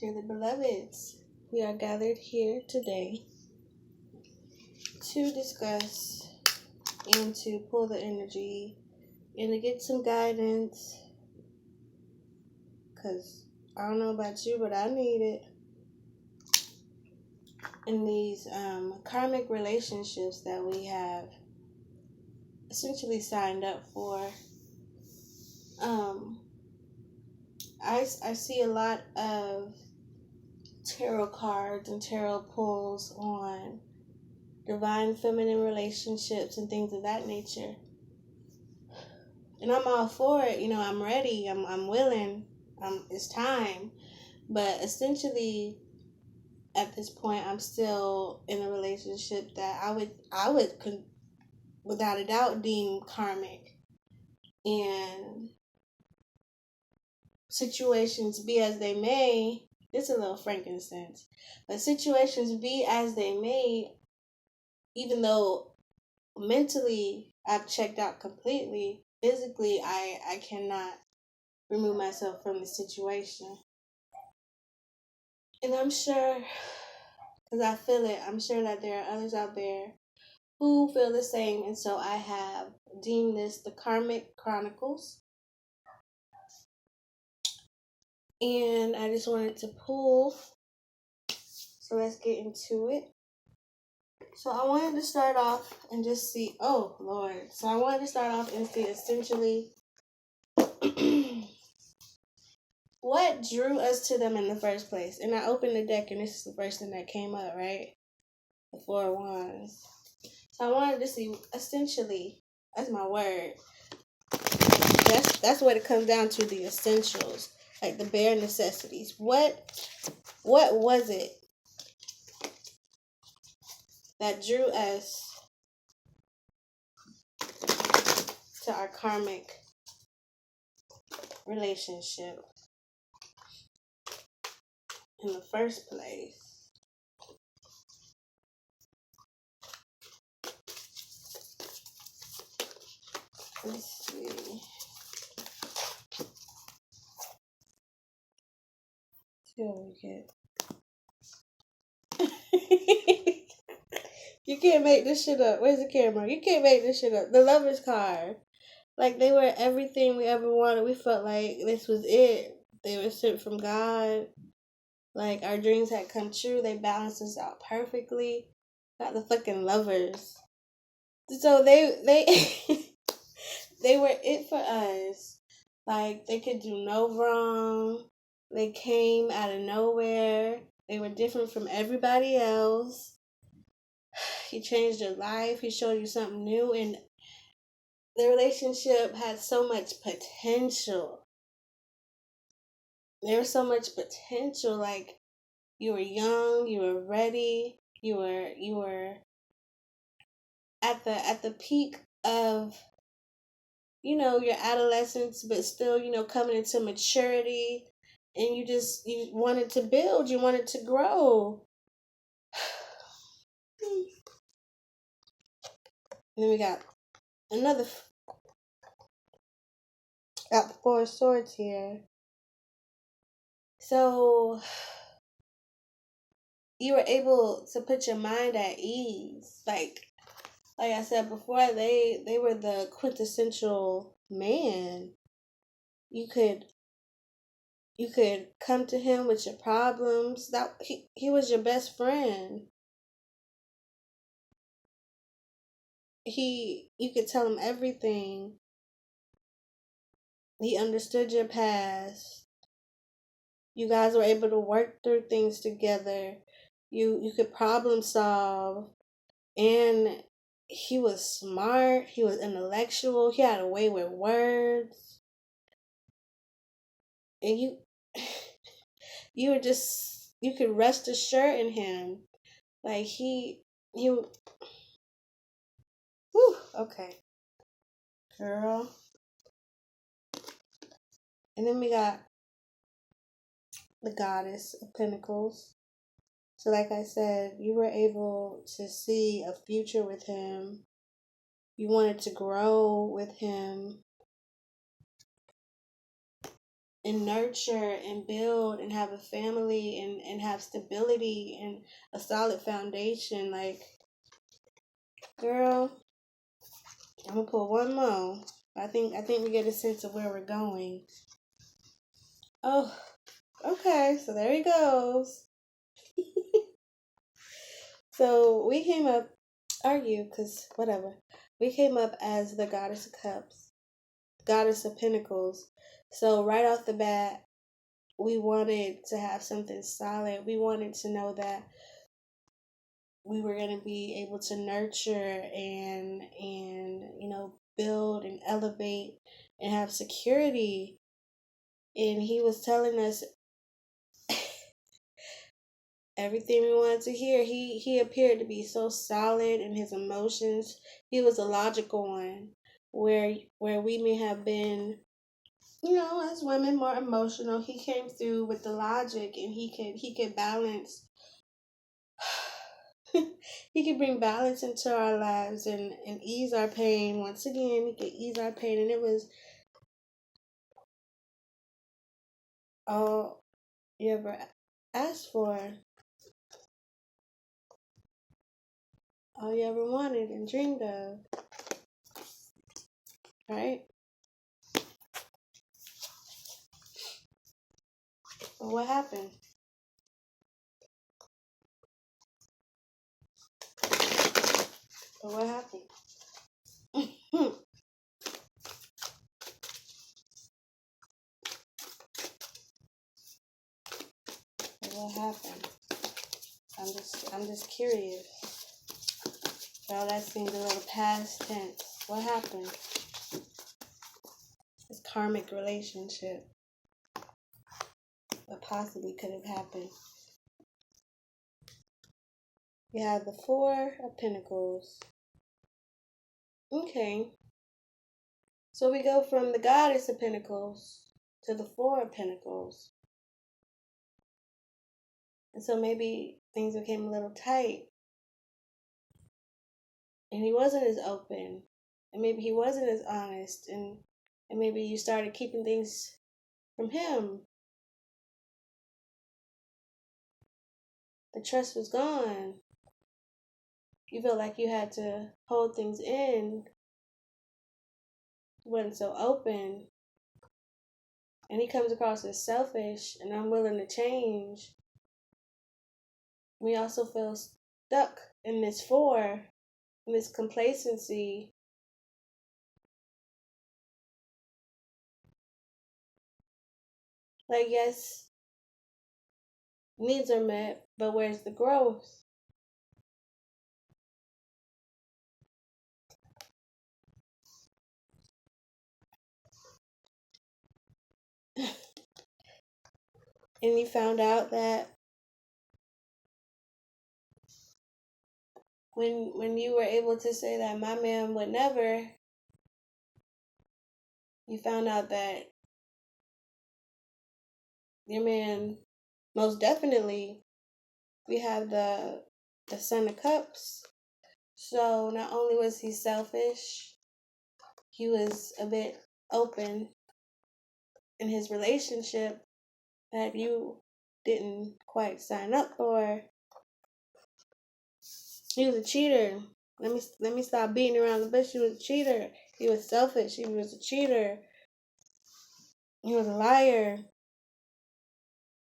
Dearly beloveds, we are gathered here today to discuss and to pull the energy and to get some guidance, because I don't know about you, but I need it in these karmic relationships that we have essentially signed up for. I see a lot of tarot cards and tarot pulls on divine feminine relationships and things of that nature. And I'm all for it. I'm ready. I'm willing. It's time. But essentially, at this point, I'm still in a relationship that I would without a doubt deem karmic. And situations be as they may, it's a little frankincense. But situations be as they may, even though mentally I've checked out completely, physically I cannot remove myself from the situation. And I'm sure, because I feel it, I'm sure that there are others out there who feel the same. And so I have deemed this the Karmic Chronicles. And I just wanted to pull. So let's get into it. So I wanted to start off and just see, oh Lord. So I wanted to start off and see essentially what drew us to them in the first place. And I opened the deck and this is the first thing that came up, right? The Four of Wands. So I wanted to see, essentially, that's my word. That's what it comes down to, the essentials, like the bare necessities. What was it that drew us to our karmic relationship in the first place? Let's see. See what we get. You can't make this shit up. Where's the camera? You can't make this shit up. The Lover's card. Like, they were everything we ever wanted. We felt like this was it. They were sent from God. Like, our dreams had come true. They balanced us out perfectly. Got the fucking Lovers. So they they were it for us. Like, they could do no wrong. They came out of nowhere. They were different from everybody else. He changed your life. He showed you something new. And the relationship had so much potential. There was so much potential. Like, you were young, you were ready, you were at the peak of, your adolescence, but still, coming into maturity, and you wanted to build, you wanted to grow. And then we got another, got the Four of Swords here. So you were able to put your mind at ease. Like I said before, they were the quintessential man. You could come to him with your problems. That he was your best friend. You could tell him everything. He understood your past. You guys were able to work through things together. You could problem solve. And he was smart. He was intellectual. He had a way with words. And you could rest assured in him. Like whew, okay. Girl. And then we got the Goddess of Pentacles. So like I said, you were able to see a future with him. You wanted to grow with him. and nurture and build and have a family and have stability and a solid foundation. Like, girl, I'm gonna put one more. I think we get a sense of where we're going. Oh, okay, so there he goes. So we came up, argue, because whatever. We came up as the goddess of cups, goddess of pentacles. So right off the bat, we wanted to have something solid. We wanted to know that we were going to be able to nurture and build and elevate and have security. And he was telling us everything we wanted to hear. He appeared to be so solid in his emotions. He was a logical one, where we may have been, as women, more emotional. He came through with the logic, and he could balance. He could bring balance into our lives and ease our pain. Once again, he could ease our pain, and it was all you ever asked for, all you ever wanted and dreamed of, right? But what happened? But what happened? But what happened? I'm just curious. Girl, that seemed a little past tense. What happened? This karmic relationship. What possibly could have happened? We have the Four of Pentacles. Okay. So we go from the Goddess of Pentacles to the Four of Pentacles. And so maybe things became a little tight. And he wasn't as open. And maybe he wasn't as honest. And maybe you started keeping things from him. The trust was gone. You felt like you had to hold things in. You wasn't so open. And he comes across as selfish and unwilling to change. We also feel stuck in this four, in this complacency. Like, yes, needs are met, but where's the growth? And you found out that when you were able to say that my man would never, you found out that your man, most definitely, we have the Son of Cups. So not only was he selfish, he was a bit open in his relationship that you didn't quite sign up for. He was a cheater. Let me stop beating around the bush. He was a cheater. He was selfish. He was a cheater. He was a liar.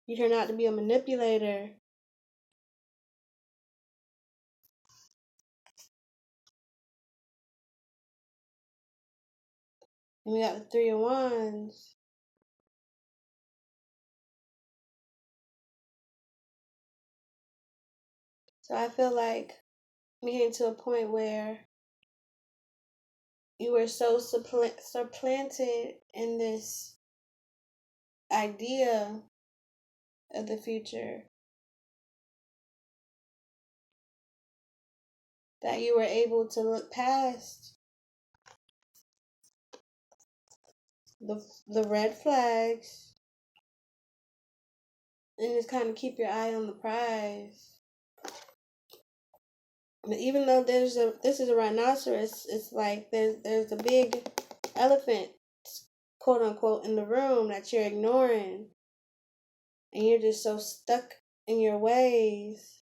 He turned out to be a manipulator. And we got the Three of Wands. So I feel like we came to a point where you were so supplanted in this idea of the future that you were able to look past the red flags and just kind of keep your eye on the prize. But even though this is a rhinoceros, it's like there's a big elephant quote unquote in the room that you're ignoring, and you're just so stuck in your ways.